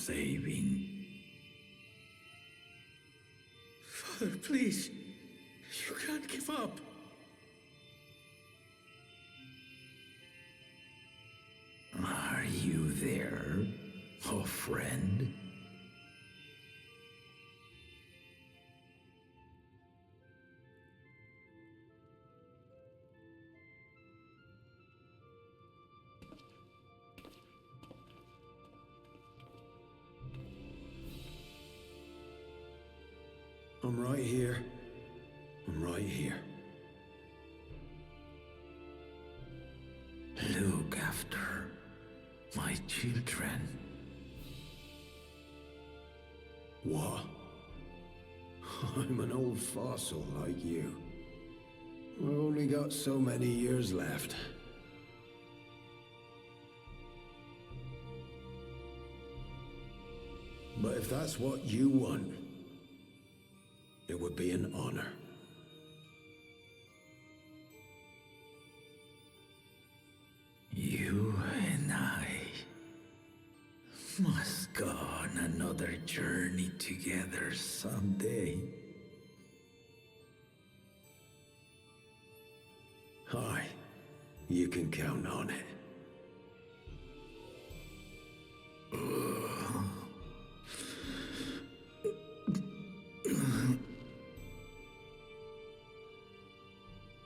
saving. Father, please. You can't give up. Are you there, oh friend? I'm right here. I'm right here. Look after my children. What? I'm an old fossil like you. I've only got so many years left. But if that's what you want, it would be an honor. You and I must go on another journey together someday. Aye, you can count on it.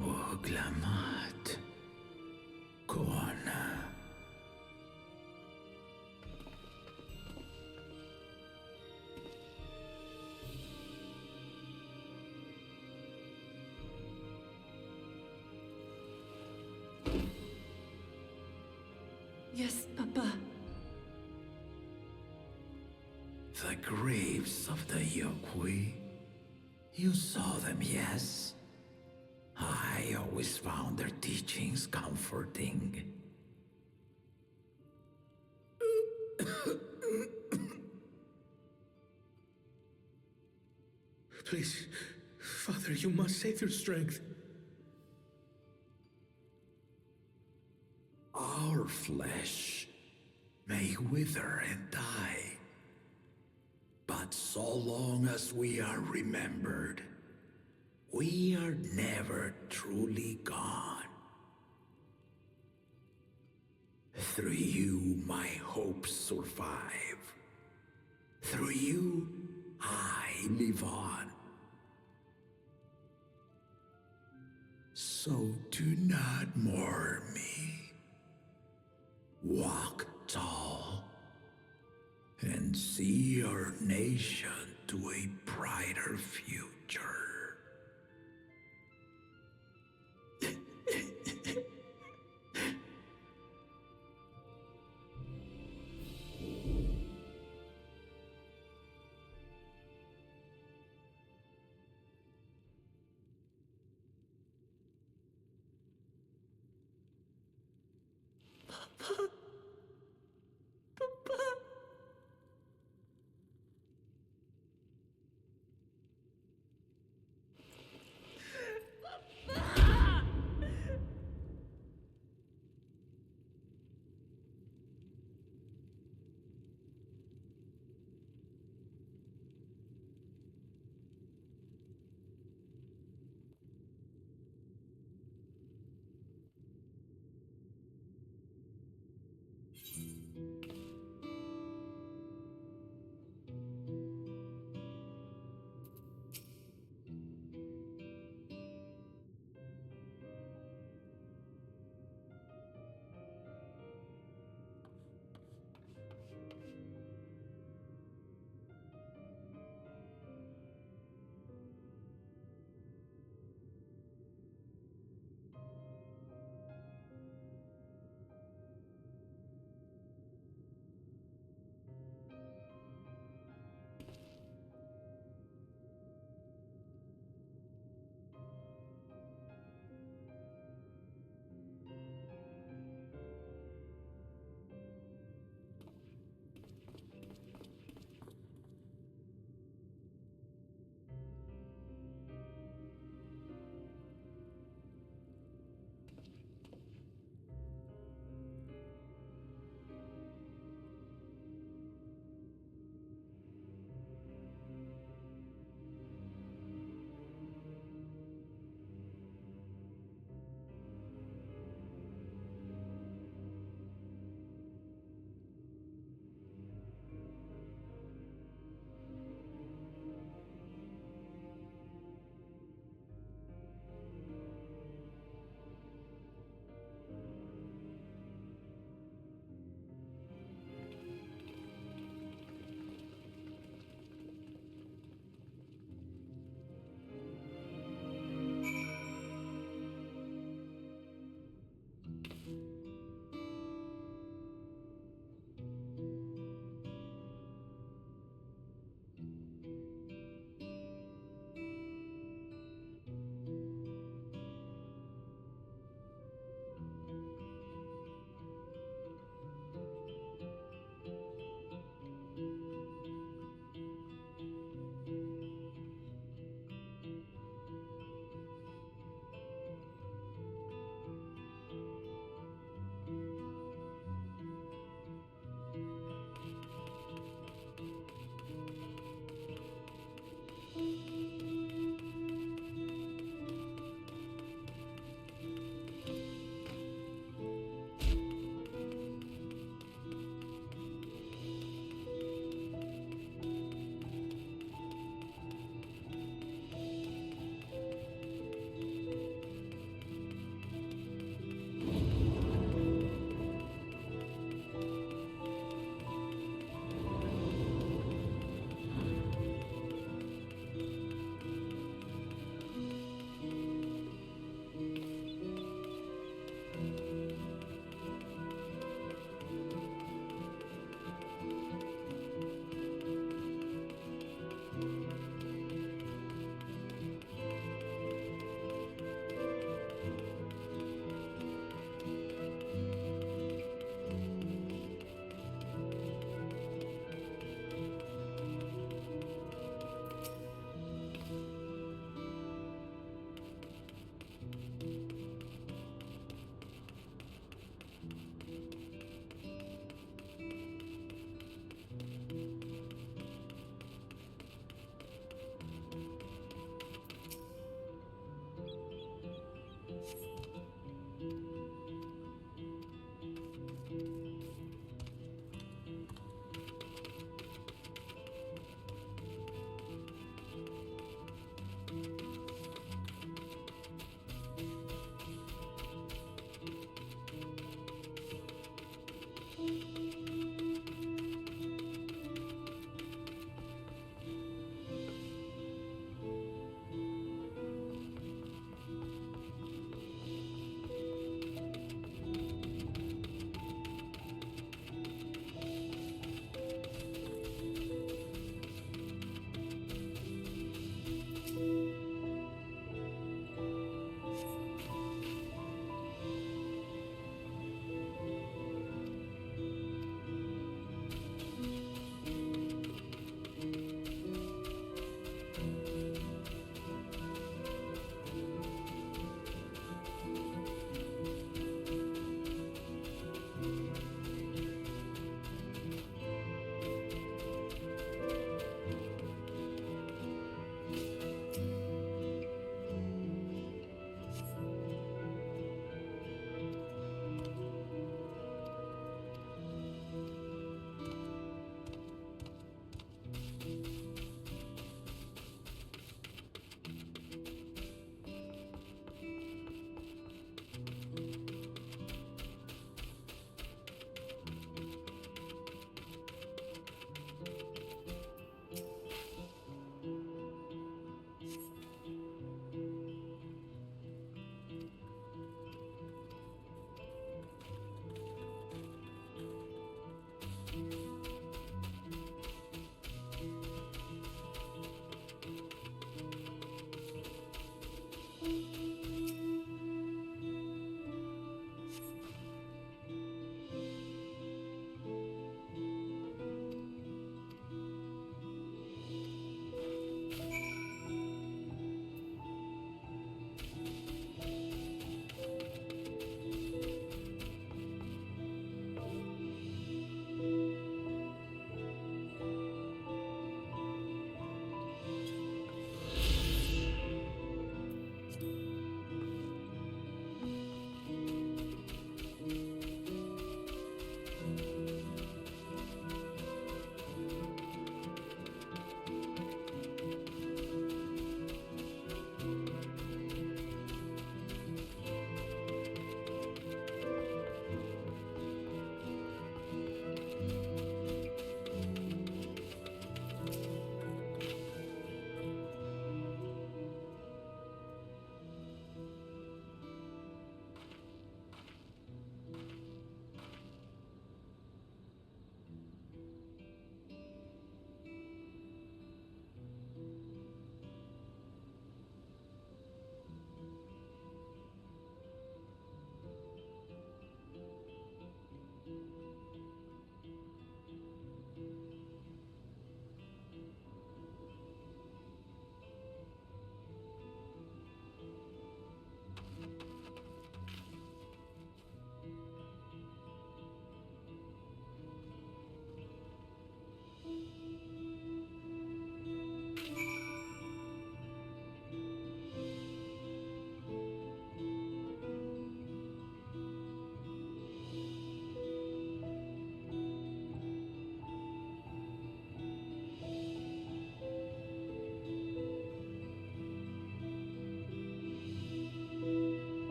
Oglamat. Kona. Yes, Papa. The graves of the Yokwi. You saw them, yes? I always found their teachings comforting. Please, Father, you must save your strength. Our flesh may wither and die, but so long as we are remembered, we are never truly gone. Through you, my hopes survive. Through you, I live on. So do not mourn me. Walk tall and see our nation to a brighter future.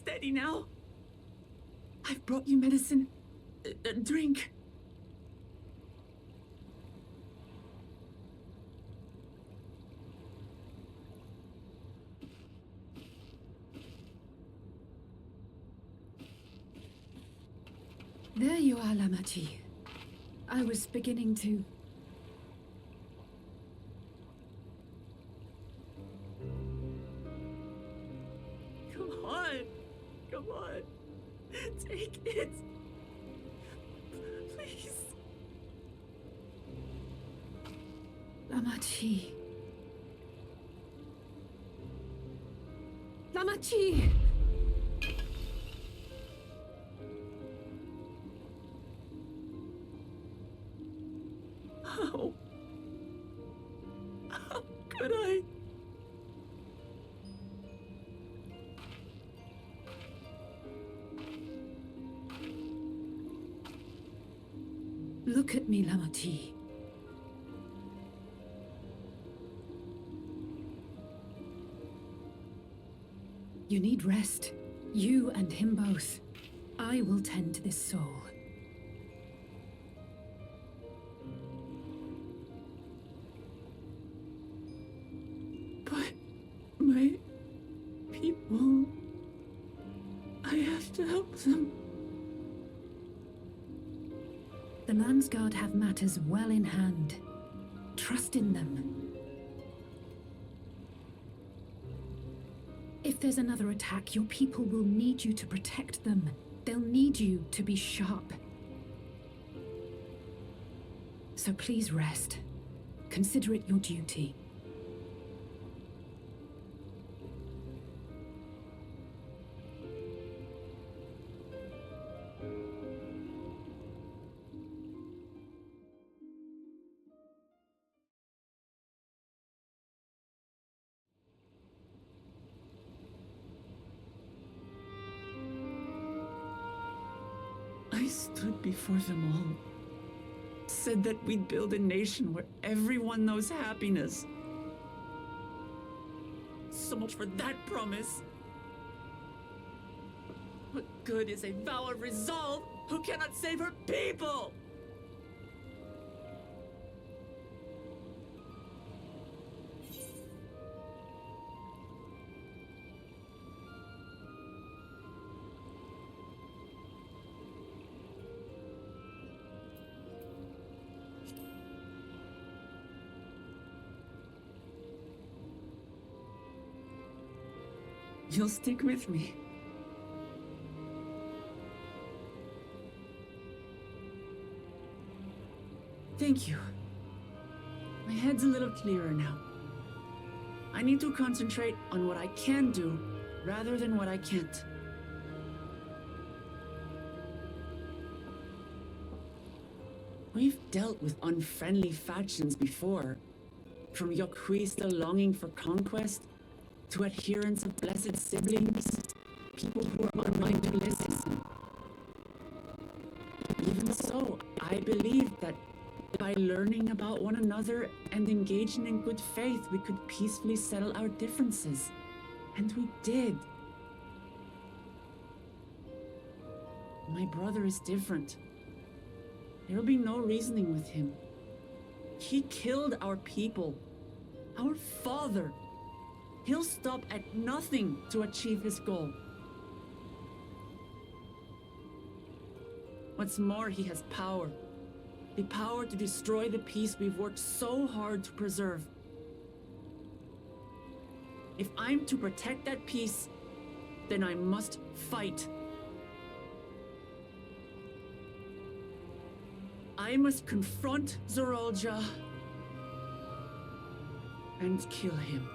steady now. I've brought you medicine. Drink. There you are, Lamachi. I was beginning to... Come on. Come on. Take it. Please. Lamachi. Lamachi! How? How could I? Look at me, Lamachi. You need rest. You and him both. I will tend to this soul. But my people... I have to help them. The Landsguard have matters well in hand. Trust in them. If there's another attack, your people will need you to protect them. They'll need you to be sharp. So please rest. Consider it your duty. I stood before them all. Said that we'd build a nation where everyone knows happiness. So much for that promise. What good is a vow of resolve who cannot save her people? You'll stick with me. Thank you. My head's a little clearer now. I need to concentrate on what I can do rather than what I can't. We've dealt with unfriendly factions before, from Yokhui still longing for conquest to adherents of blessed siblings, people who are unwilling to listen. Even so, I believe that by learning about one another and engaging in good faith, we could peacefully settle our differences. And we did. My brother is different. There will be no reasoning with him. He killed our people, our father. He'll stop at nothing to achieve his goal. What's more, he has power. The power to destroy the peace we've worked so hard to preserve. If I'm to protect that peace, then I must fight. I must confront Zorolja and kill him.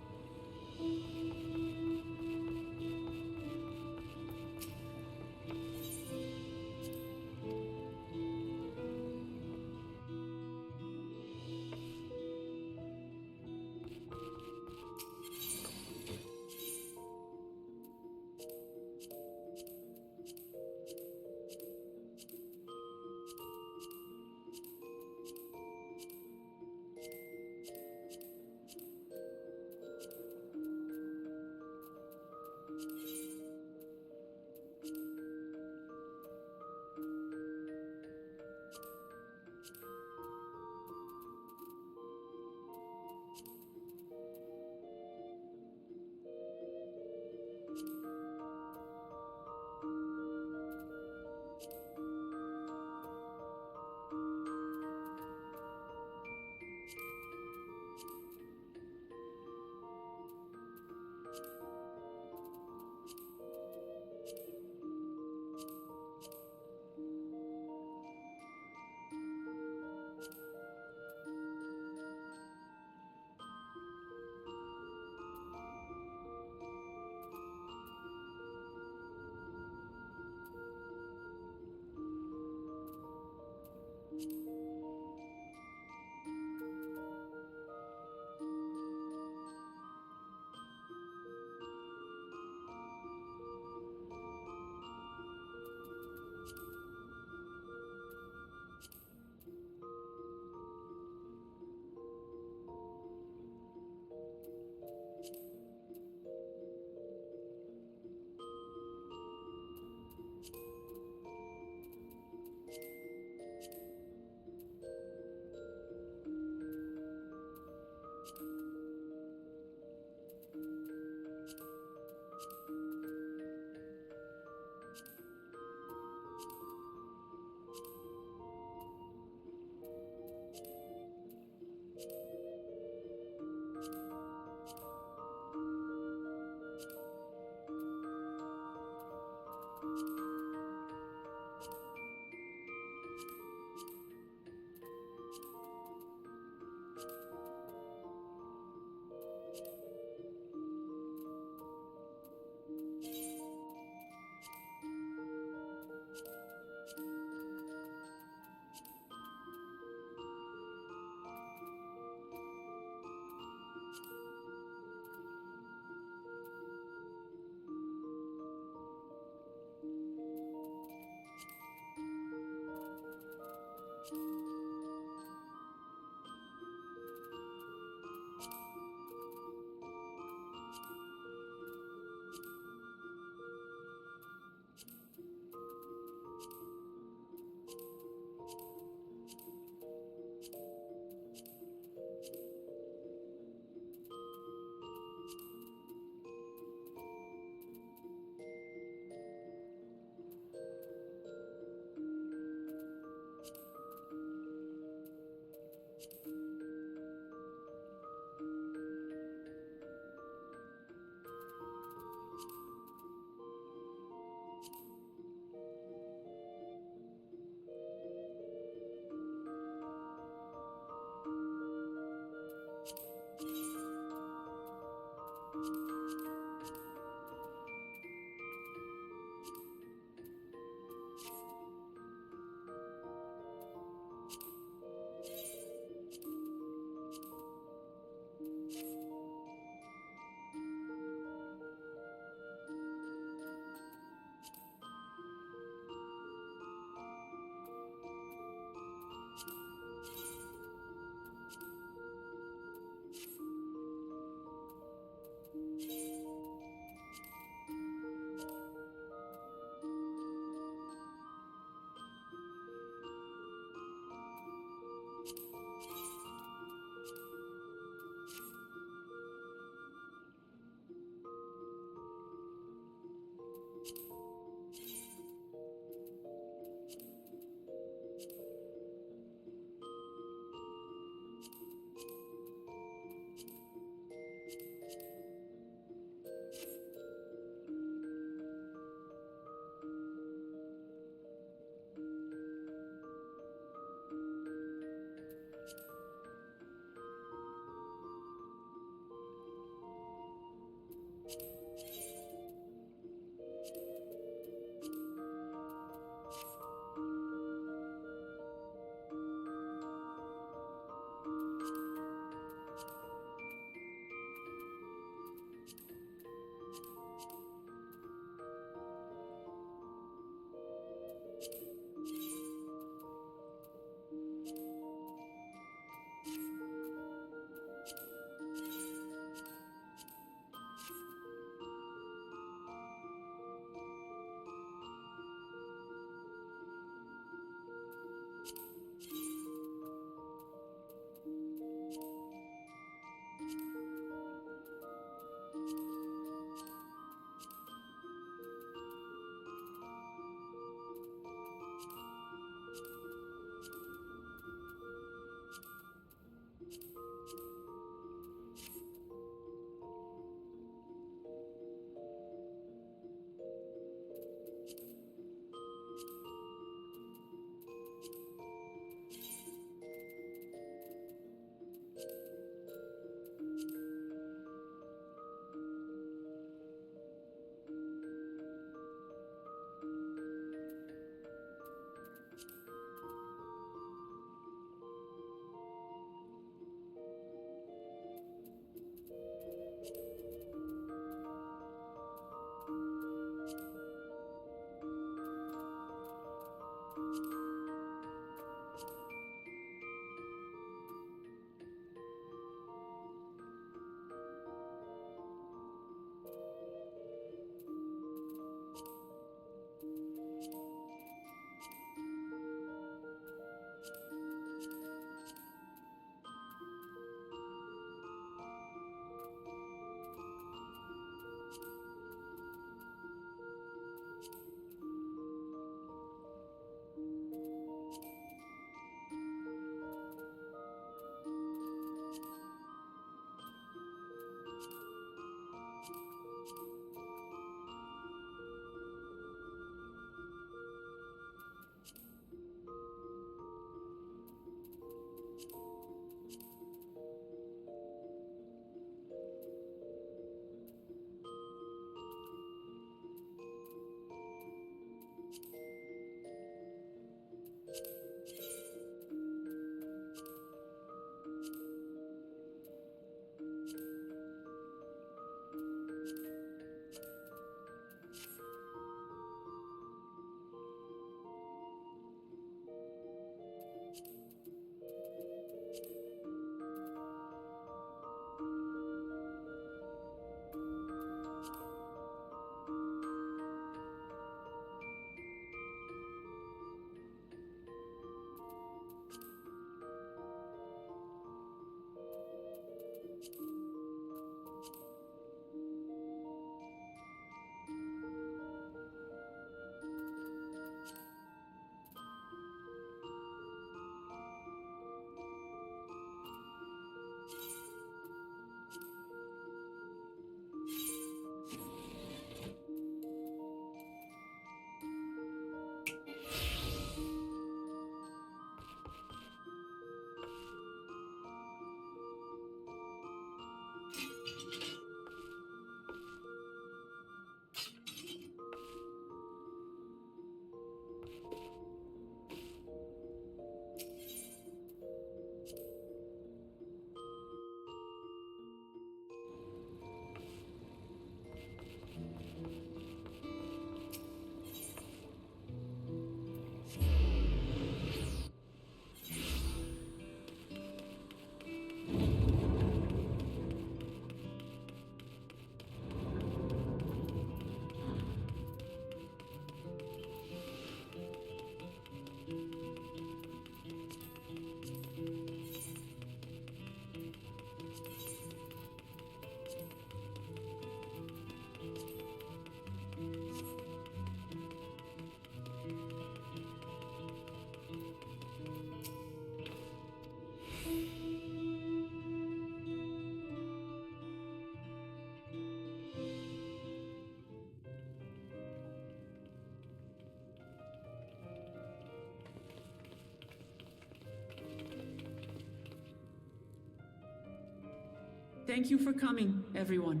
Thank you for coming, everyone.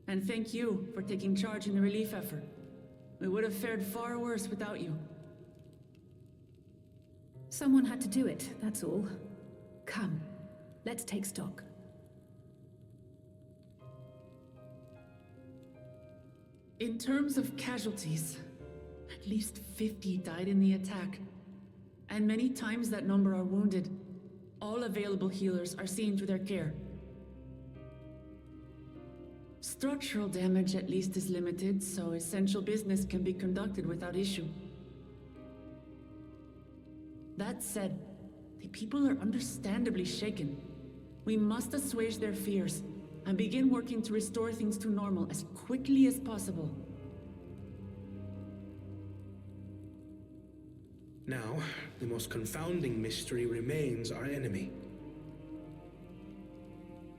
And thank you for taking charge in the relief effort. We would have fared far worse without you. Someone had to do it, that's all. Come, let's take stock. In terms of casualties, at least 50 died in the attack. And many times that number are wounded. All available healers are seen to their care. Structural damage at least is limited, so essential business can be conducted without issue. That said, the people are understandably shaken. We must assuage their fears and begin working to restore things to normal as quickly as possible. Now, the most confounding mystery remains our enemy.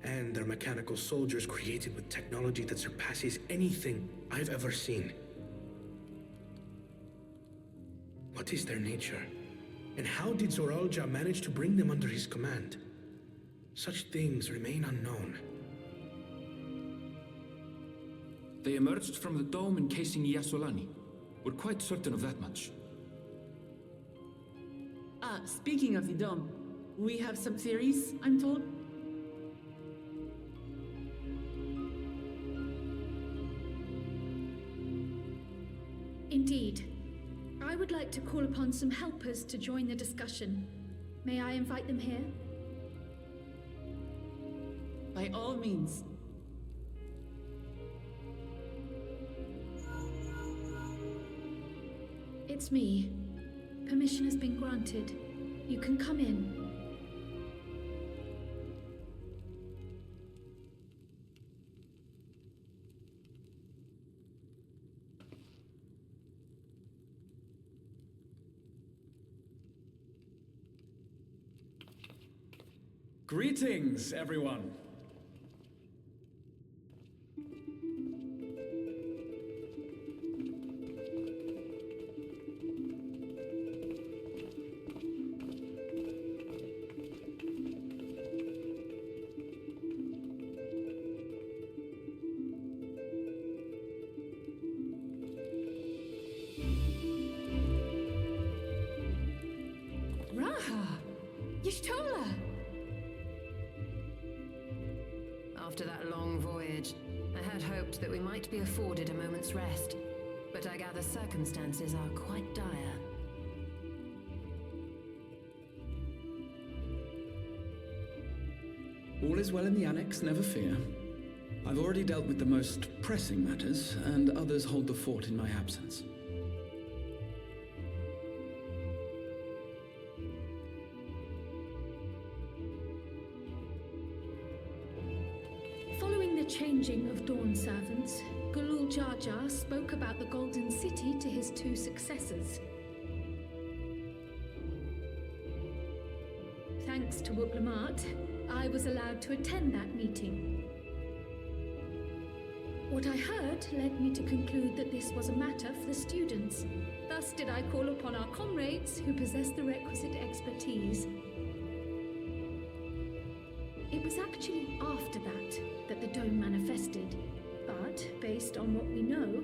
And their mechanical soldiers created with technology that surpasses anything I've ever seen. What is their nature? And how did Zoralja manage to bring them under his command? Such things remain unknown. They emerged from the dome encasing Yasolani. We're quite certain of that much. Speaking of the dome, we have some theories, I'm told. Indeed. I would like to call upon some helpers to join the discussion. May I invite them here? By all means. It's me. Permission has been granted. You can come in. Greetings, everyone. After that long voyage, I had hoped that we might be afforded a moment's rest, but I gather circumstances are quite dire. All is well in the Annex, never fear. I've already dealt with the most pressing matters, and others hold the fort in my absence. Following the changing of Dawn servants, Gulul Jar Jar spoke about the Golden City to his two successors. Thanks to Wuk-Lamat, I was allowed to attend that meeting. What I heard led me to conclude that this was a matter for the students. Thus did I call upon our comrades who possess the requisite expertise. It was actually after that the dome manifested, but based on what we know,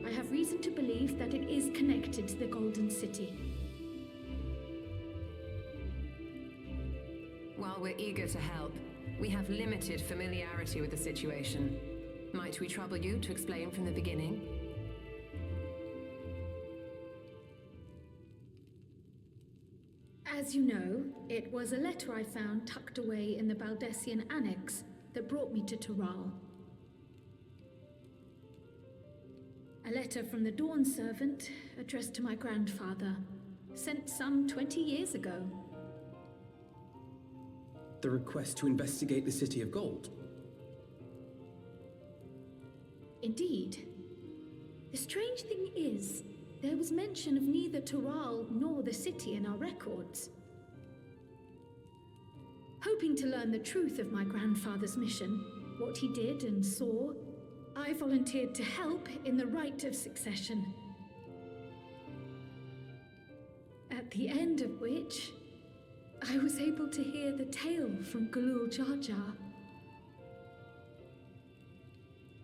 I have reason to believe that it is connected to the Golden City. While we're eager to help, we have limited familiarity with the situation. Might we trouble you to explain from the beginning? As you know, it was a letter I found tucked away in the Baldessian Annex that brought me to Tural. A letter from the Dawn servant, addressed to my grandfather, sent some 20 years ago. The request to investigate the City of Gold? Indeed. The strange thing is, there was mention of neither Tural nor the city in our records. Hoping to learn the truth of my grandfather's mission, what he did and saw, I volunteered to help in the rite of succession. At the end of which, I was able to hear the tale from Galul Jar Jar.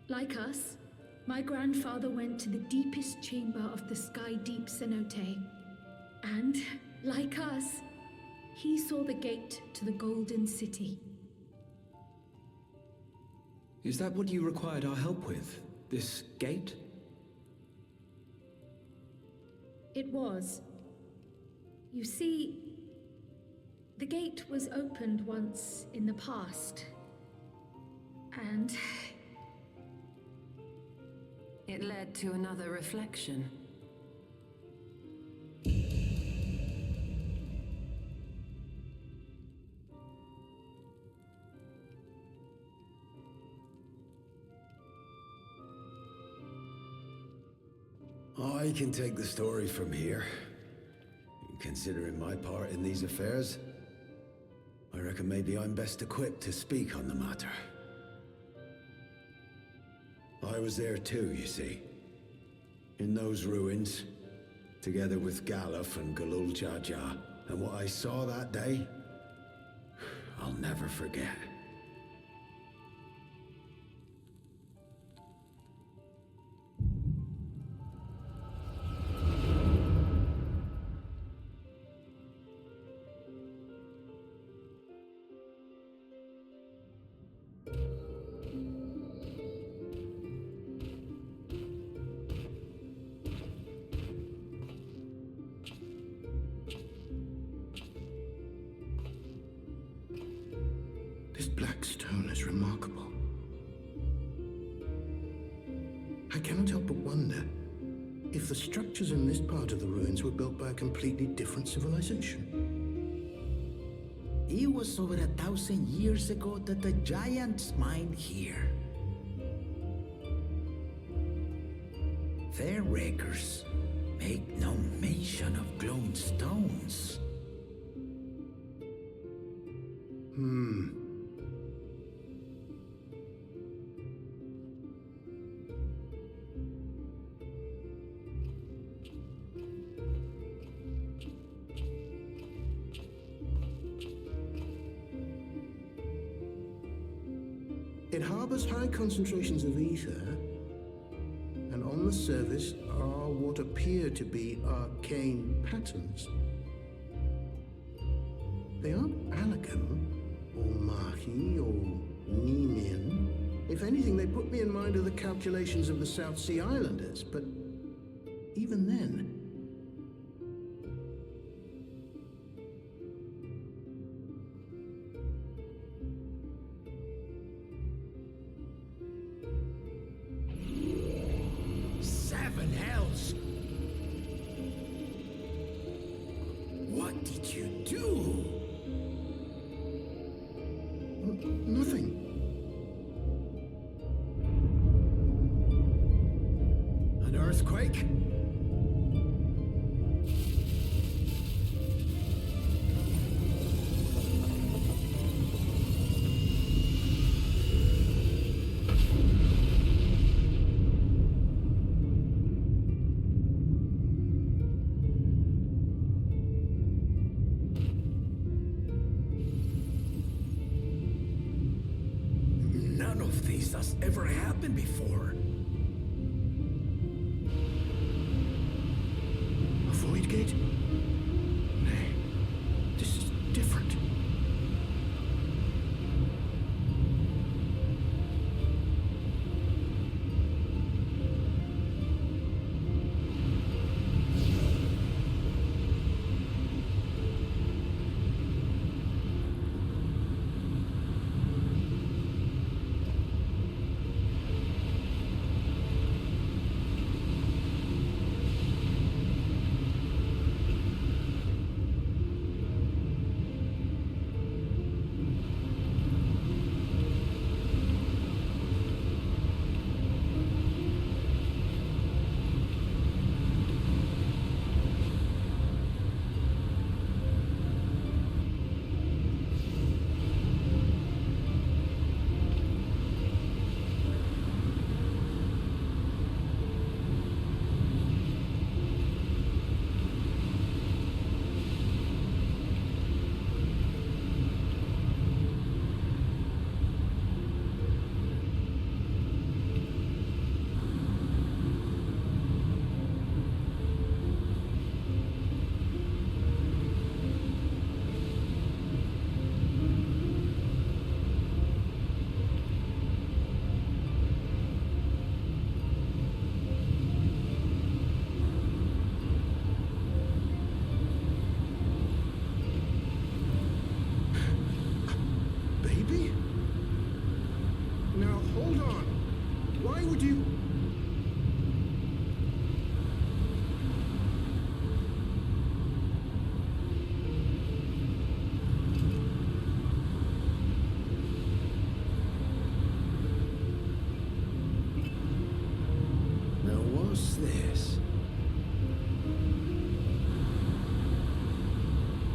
Like us, my grandfather went to the deepest chamber of the Sky Deep Cenote. And, like us, he saw the gate to the Golden City. Is that what you required our help with? This gate? It was. You see, the gate was opened once in the past. And it led to another reflection. I can take the story from here. Considering my part in these affairs, I reckon maybe I'm best equipped to speak on the matter. I was there too, you see. In those ruins, together with Galuf and Galul Jar Jar, and what I saw that day, I'll never forget. This black stone is remarkable. I cannot help but wonder if the structures in this part of the ruins were built by a completely different civilization. It was over 1,000 years ago that the giants mined here. Their records make no mention of glowing stones. It harbors high concentrations of ether, and on the surface are what appear to be arcane patterns. They aren't Alagam, or Mahi, or Nimin. If anything, they put me in mind of the calculations of the South Sea Islanders, but even then, Seven hells! What did you do? nothing. An earthquake? None of this has ever happened before. A void gate? Nay, this is different. Hold on. Why would you... Now what's this?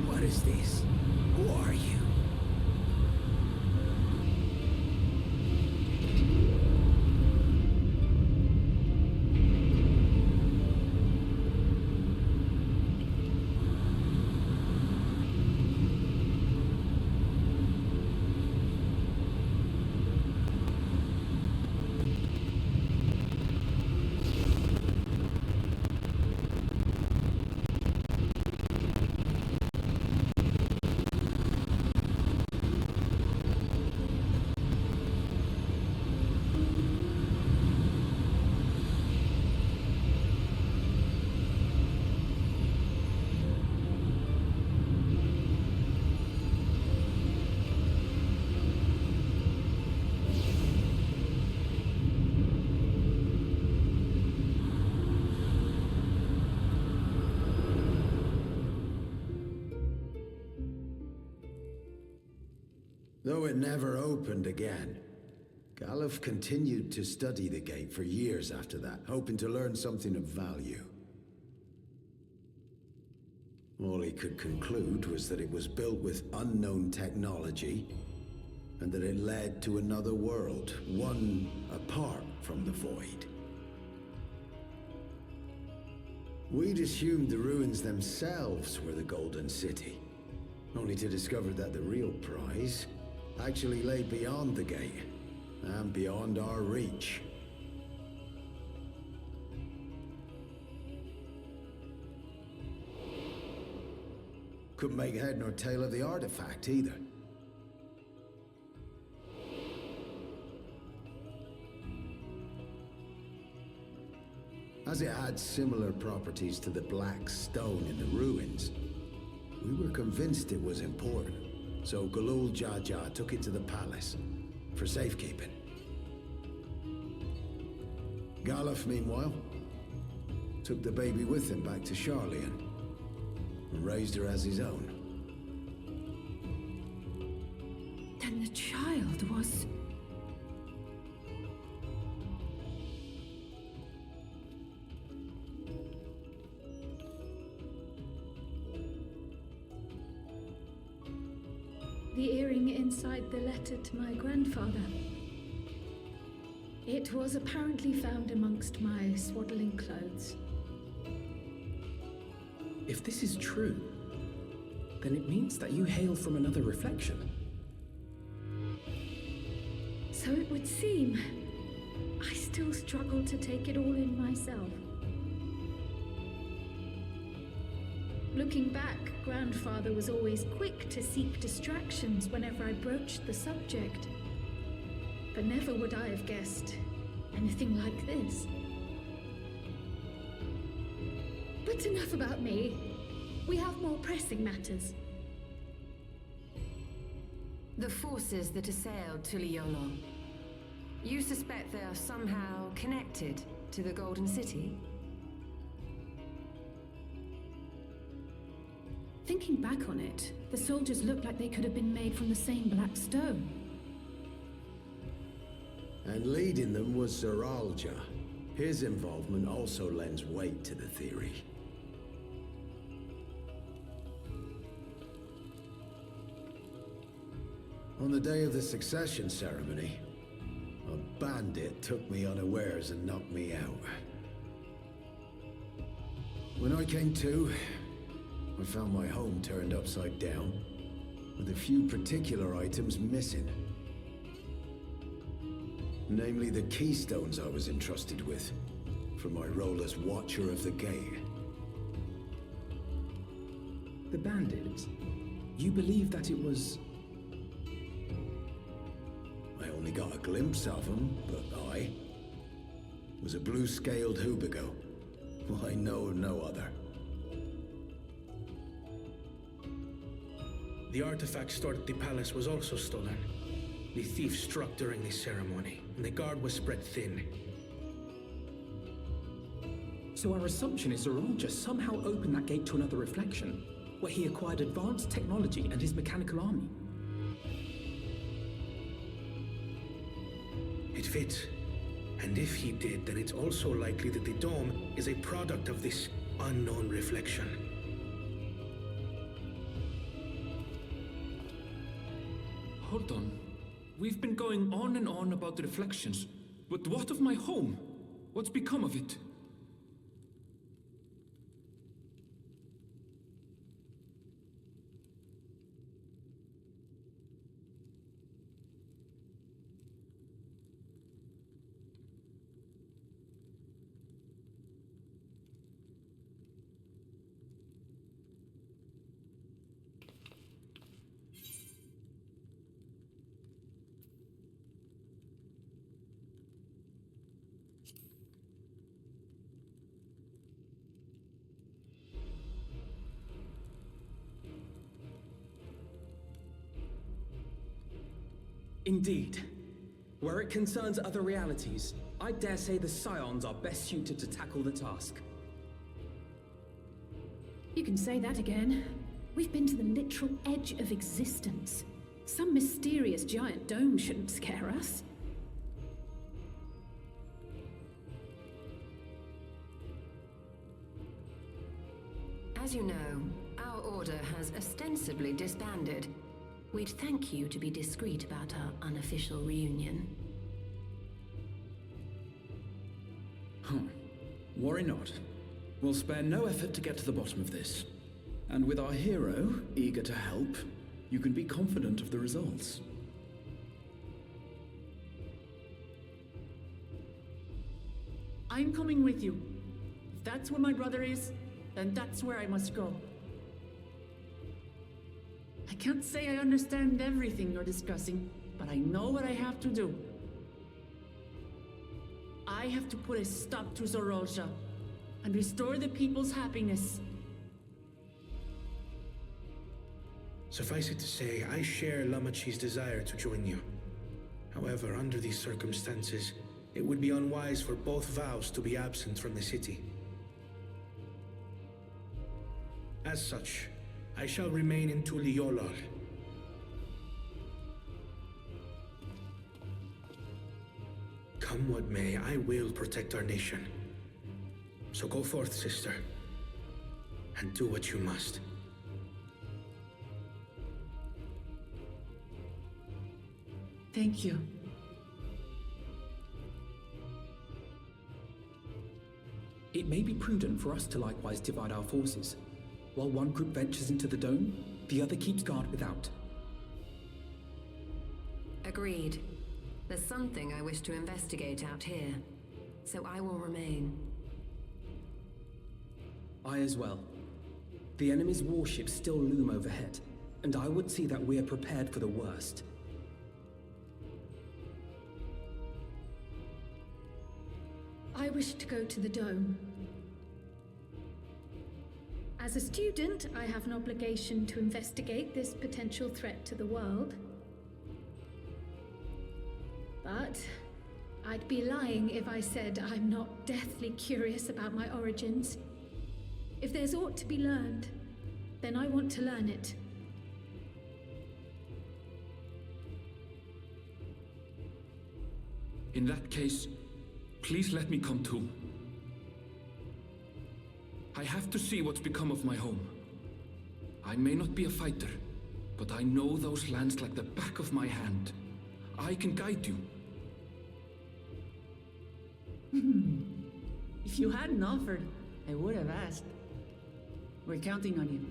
What is this? Who are you? Though it never opened again, Galuf continued to study the gate for years after that, hoping to learn something of value. All he could conclude was that it was built with unknown technology, and that it led to another world, one apart from the Void. We'd assumed the ruins themselves were the Golden City, only to discover that the real prize actually lay beyond the gate, and beyond our reach. Couldn't make head nor tail of the artifact either. As it had similar properties to the black stone in the ruins, we were convinced it was important. So Galul Jaja took it to the palace for safekeeping. Galuf, meanwhile, took the baby with him back to Sharlayan and raised her as his own. Then the child was... The earring inside the letter to my grandfather. It was apparently found amongst my swaddling clothes. If this is true, then it means that you hail from another reflection. So it would seem. I still struggle to take it all in myself. Looking back, Grandfather was always quick to seek distractions whenever I broached the subject. But never would I have guessed anything like this. But enough about me. We have more pressing matters. The forces that assailed Tuliolong. You suspect they are somehow connected to the Golden City? Thinking back on it, the soldiers looked like they could have been made from the same black stone. And leading them was Zeralja. His involvement also lends weight to the theory. On the day of the succession ceremony, a bandit took me unawares and knocked me out. When I came to, I found my home turned upside down, with a few particular items missing. Namely the keystones I was entrusted with, for my role as Watcher of the Gate. The bandit? You believe that it was... I only got a glimpse of him, but I was a blue-scaled Hubigo. I know no other. The artifact stored at the palace was also stolen. The thief struck during the ceremony. and the guard was spread thin. So our assumption is Zorol just somehow opened that gate to another reflection, where he acquired advanced technology and his mechanical army. It fits. And if he did, then it's also likely that the dome is a product of this unknown reflection. Hold on. We've been going on and on about the reflections, but what of my home? What's become of it? Indeed. Where it concerns other realities, I dare say the Scions are best suited to tackle the task. You can say that again. We've been to the literal edge of existence. Some mysterious giant dome shouldn't scare us. As you know, our order has ostensibly disbanded. We'd thank you to be discreet about our unofficial reunion. Worry not. We'll spare no effort to get to the bottom of this. And with our hero eager to help, you can be confident of the results. I'm coming with you. If that's where my brother is, then that's where I must go. I can't say I understand everything you're discussing, but I know what I have to do. I have to put a stop to Zorolsha and restore the people's happiness. Suffice it to say, I share Lamachi's desire to join you. However, under these circumstances, it would be unwise for both vows to be absent from the city. As such, I shall remain in Tuliyolar. Come what may, I will protect our nation. So go forth, sister, and do what you must. Thank you. It may be prudent for us to likewise divide our forces. While one group ventures into the dome, the other keeps guard without. Agreed. There's something I wish to investigate out here, so I will remain. I as well. The enemy's warships still loom overhead, and I would see that we're prepared for the worst. I wish to go to the dome. As a student, I have an obligation to investigate this potential threat to the world. But I'd be lying if I said I'm not deathly curious about my origins. If there's aught to be learned, then I want to learn it. In that case, please let me come too. I have to see what's become of my home. I may not be a fighter, but I know those lands like the back of my hand. I can guide you. If you hadn't offered, I would have asked. We're counting on you.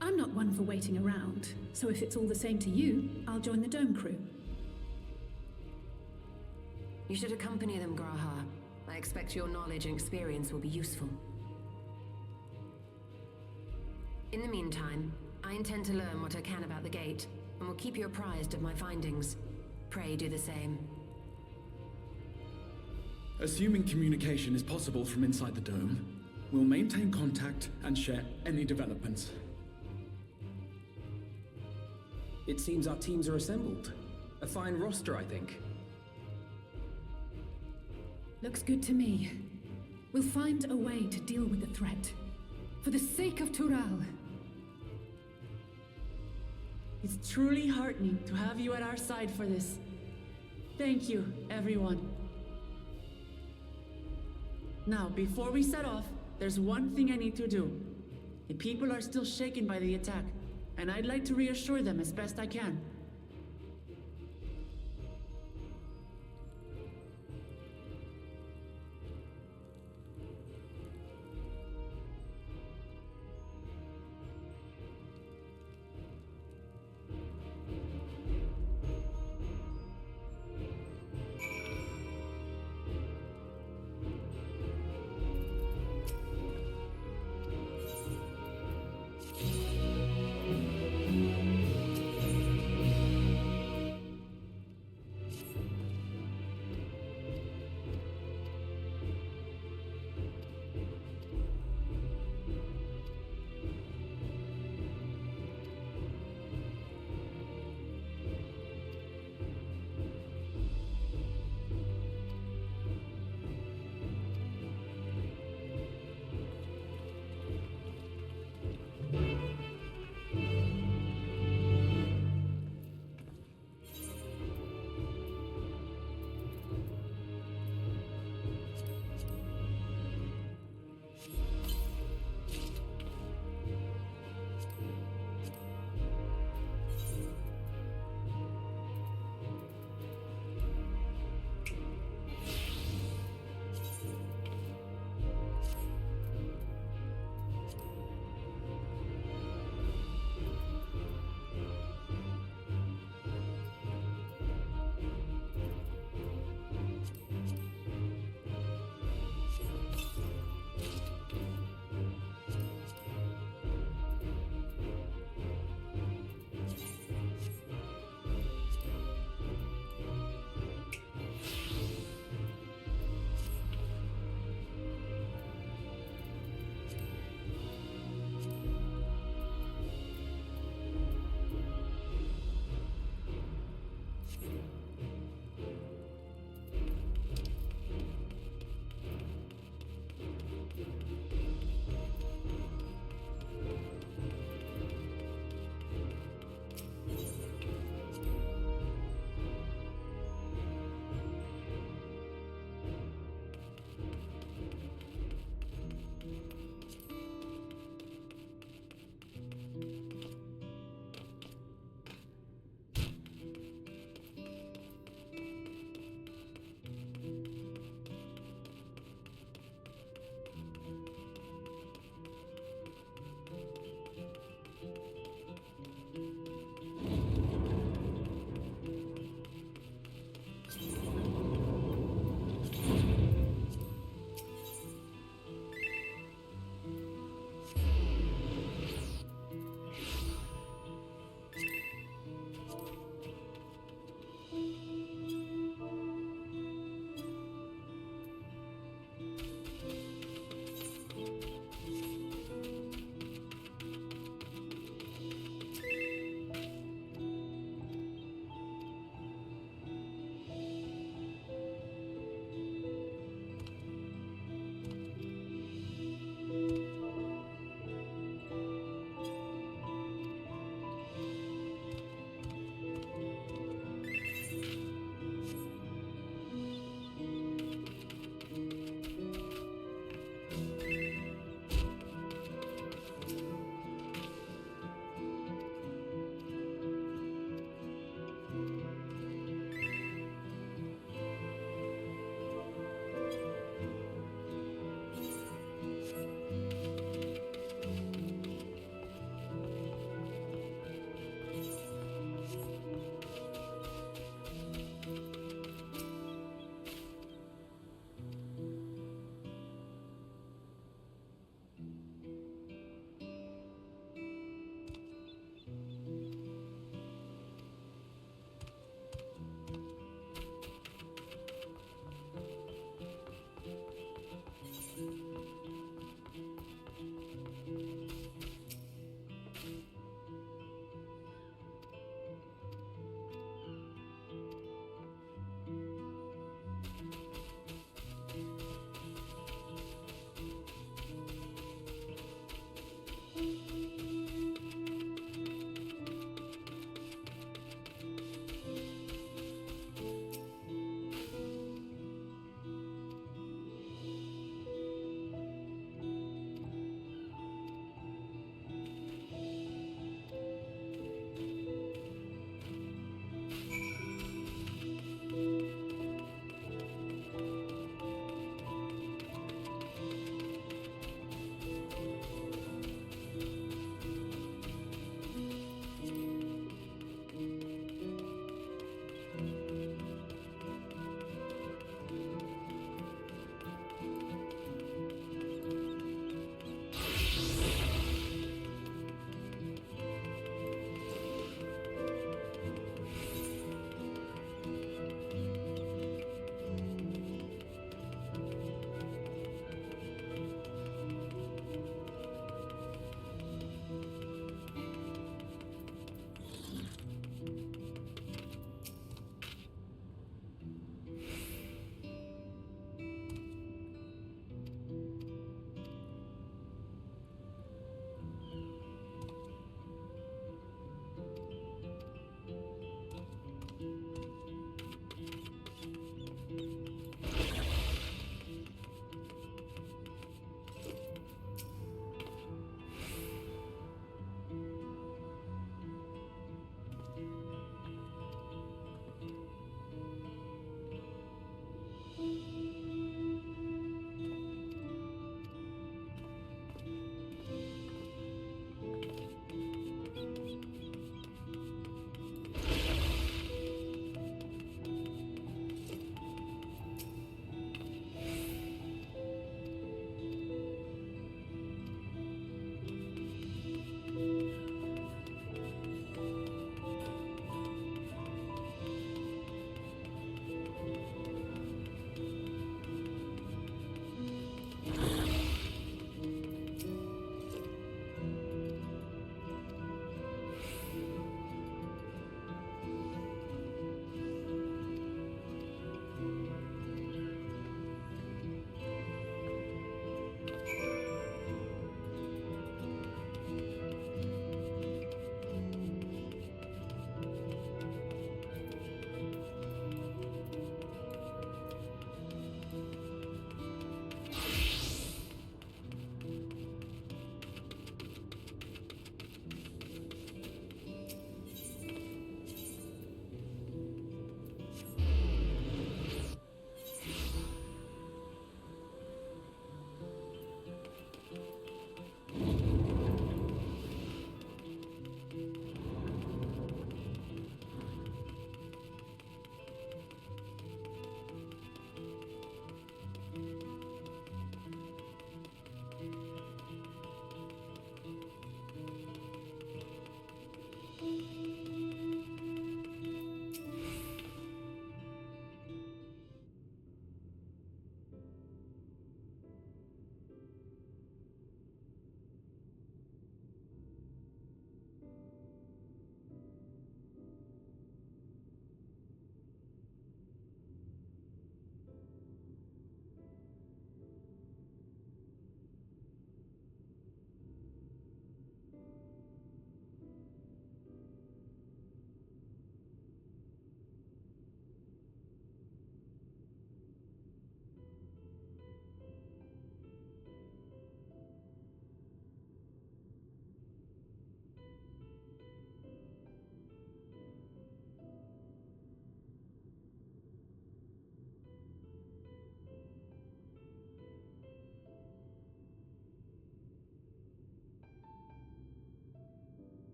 I'm not one for waiting around, so if it's all the same to you, I'll join the dome crew. You should accompany them, Graha. I expect your knowledge and experience will be useful. In the meantime, I intend to learn what I can about the gate, and will keep you apprised of my findings. Pray do the same. Assuming communication is possible from inside the dome, we'll maintain contact and share any developments. It seems our teams are assembled. A fine roster, I think. Looks good to me. We'll find a way to deal with the threat. For the sake of Tural. It's truly heartening to have you at our side for this. Thank you, everyone. Now, before we set off, there's one thing I need to do. The people are still shaken by the attack, and I'd like to reassure them as best I can.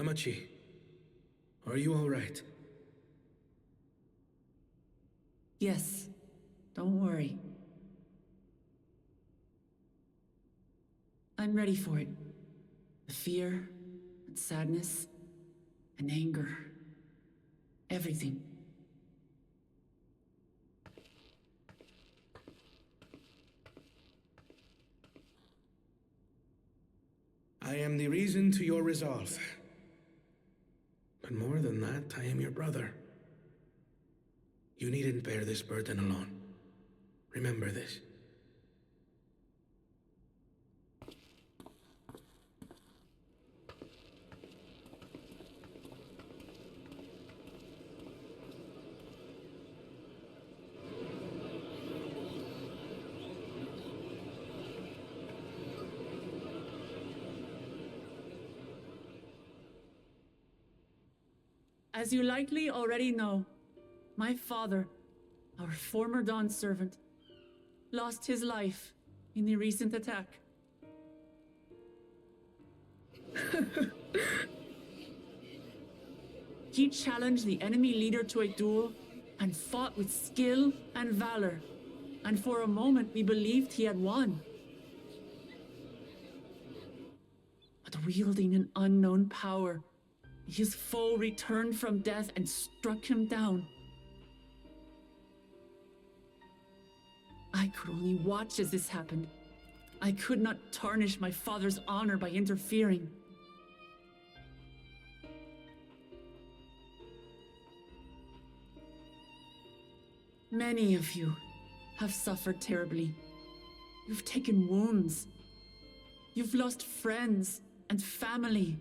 Lamachi, are you all right? Yes, don't worry. I'm ready for it. The fear, and sadness, and anger. Everything. I am the reason to your resolve. But more than that, I am your brother. You needn't bear this burden alone. Remember this. As you likely already know, my father, our former Dawn servant, lost his life in the recent attack. He challenged the enemy leader to a duel and fought with skill and valor, and for a moment we believed he had won. But wielding an unknown power, his foe returned from death and struck him down. I could only watch as this happened. I could not tarnish my father's honor by interfering. Many of you have suffered terribly. You've taken wounds. You've lost friends and family.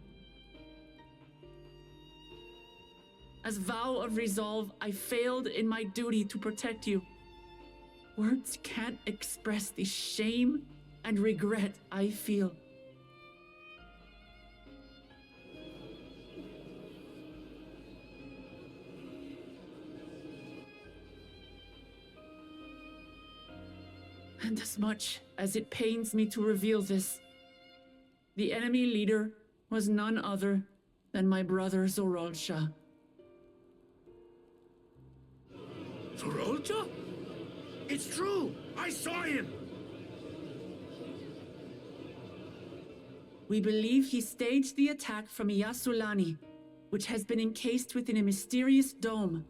As vow of resolve, I failed in my duty to protect you. Words can't express the shame and regret I feel. And as much as it pains me to reveal this, the enemy leader was none other than my brother Zorolsha. Zorolcha? It's true! I saw him! We believe he staged the attack from Yasulani, which has been encased within a mysterious dome.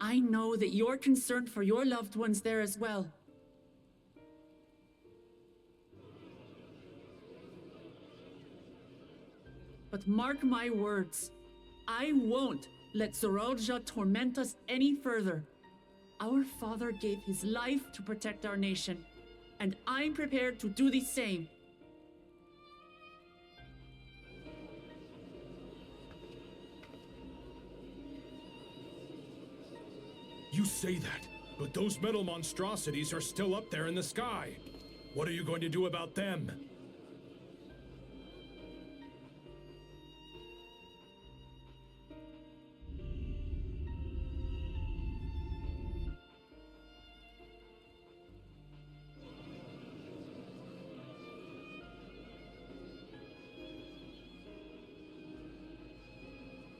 I know that you're concerned for your loved ones there as well. But mark my words, I won't let Zorolja torment us any further. Our father gave his life to protect our nation, and I'm prepared to do the same. You say that, but those metal monstrosities are still up there in the sky. What are you going to do about them?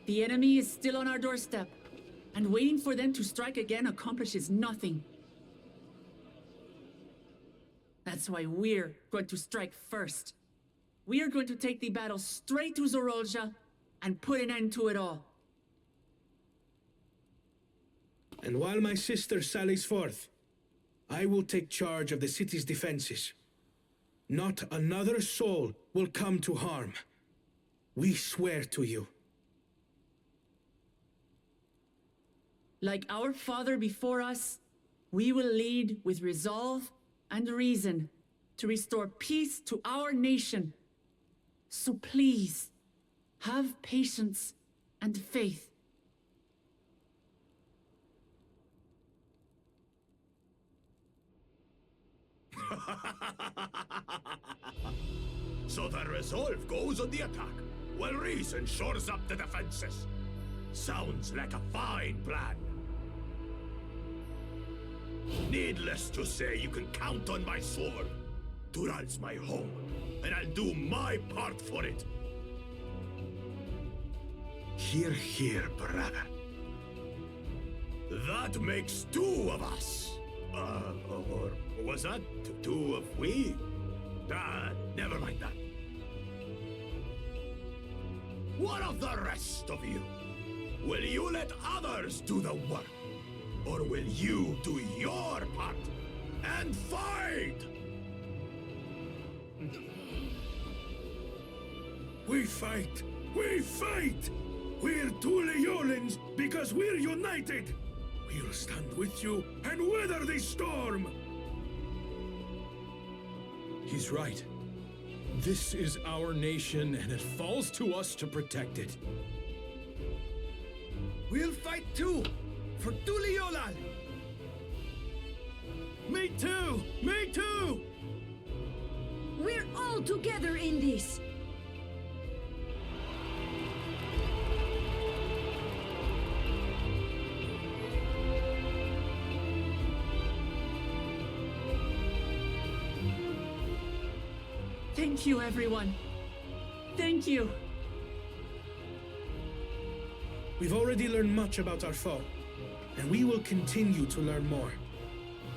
The enemy is still on our doorstep, and waiting for them to strike again accomplishes nothing. That's why we're going to strike first. We are going to take the battle straight to Zorolja and put an end to it all. And while my sister sallies forth, I will take charge of the city's defenses. Not another soul will come to harm. We swear to you. Like our father before us, we will lead with resolve and reason to restore peace to our nation. So please, have patience and faith. So the resolve goes on the attack, while reason shores up the defenses. Sounds like a fine plan. Needless to say, you can count on my sword. Dural's my home, and I'll do my part for it. Hear, hear, brother. That makes two of us. Or was that two of we? Never mind that. What of the rest of you? Will you let others do the work? Or will you do your part and fight? We fight! We fight! We're Tuliolans because we're united! We'll stand with you and weather this storm! He's right. This is our nation, and it falls to us to protect it. We'll fight too! For Tuliolal! Me too! Me too! We're all together in this! Thank you, everyone. Thank you. We've already learned much about our foe, and we will continue to learn more.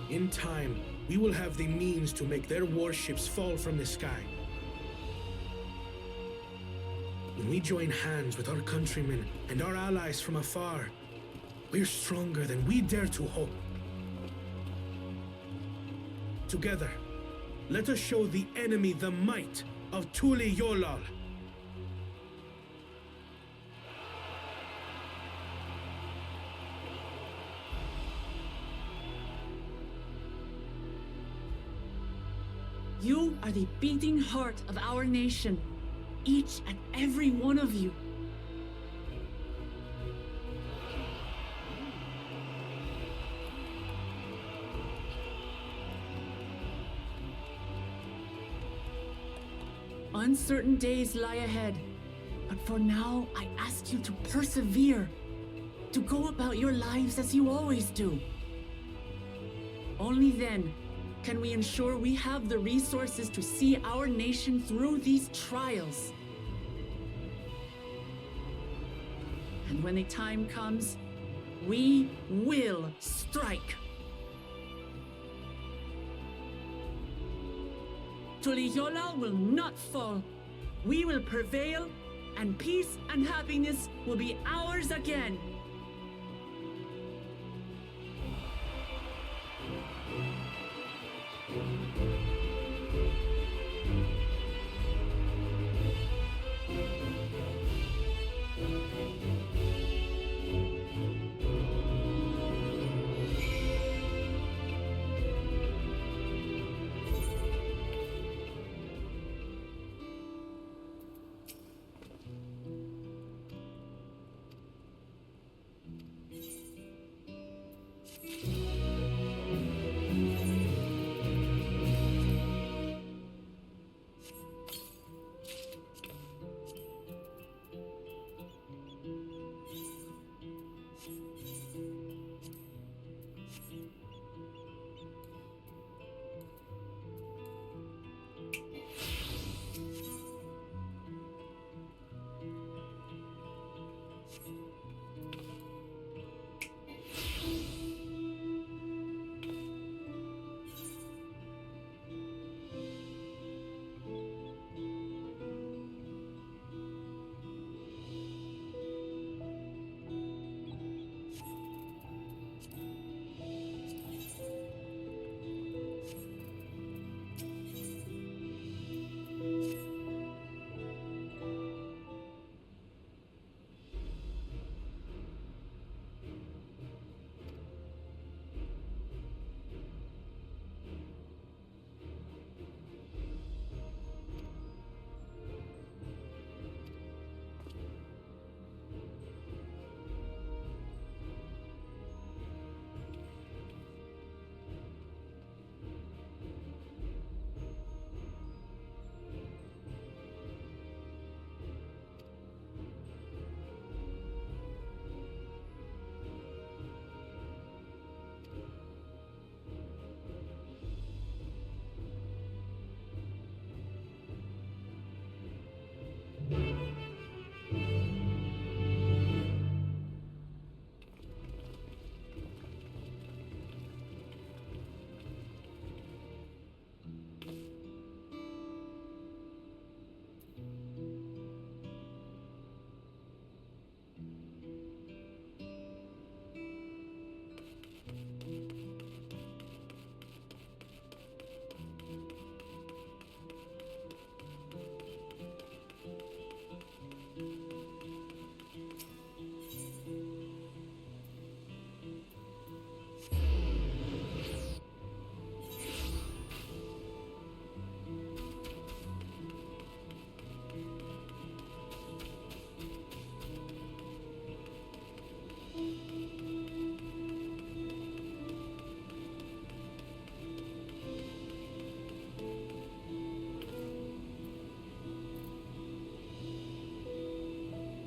In time, we will have the means to make their warships fall from the sky. When we join hands with our countrymen and our allies from afar, we're stronger than we dare to hope. Together, let us show the enemy the might of Tuliolal. You are the beating heart of our nation, each and every one of you. Uncertain days lie ahead, but for now, I ask you to persevere, to go about your lives as you always do. Only then can we ensure we have the resources to see our nation through these trials. And when the time comes, we will strike. Tuliolal will not fall. We will prevail, and peace and happiness will be ours again.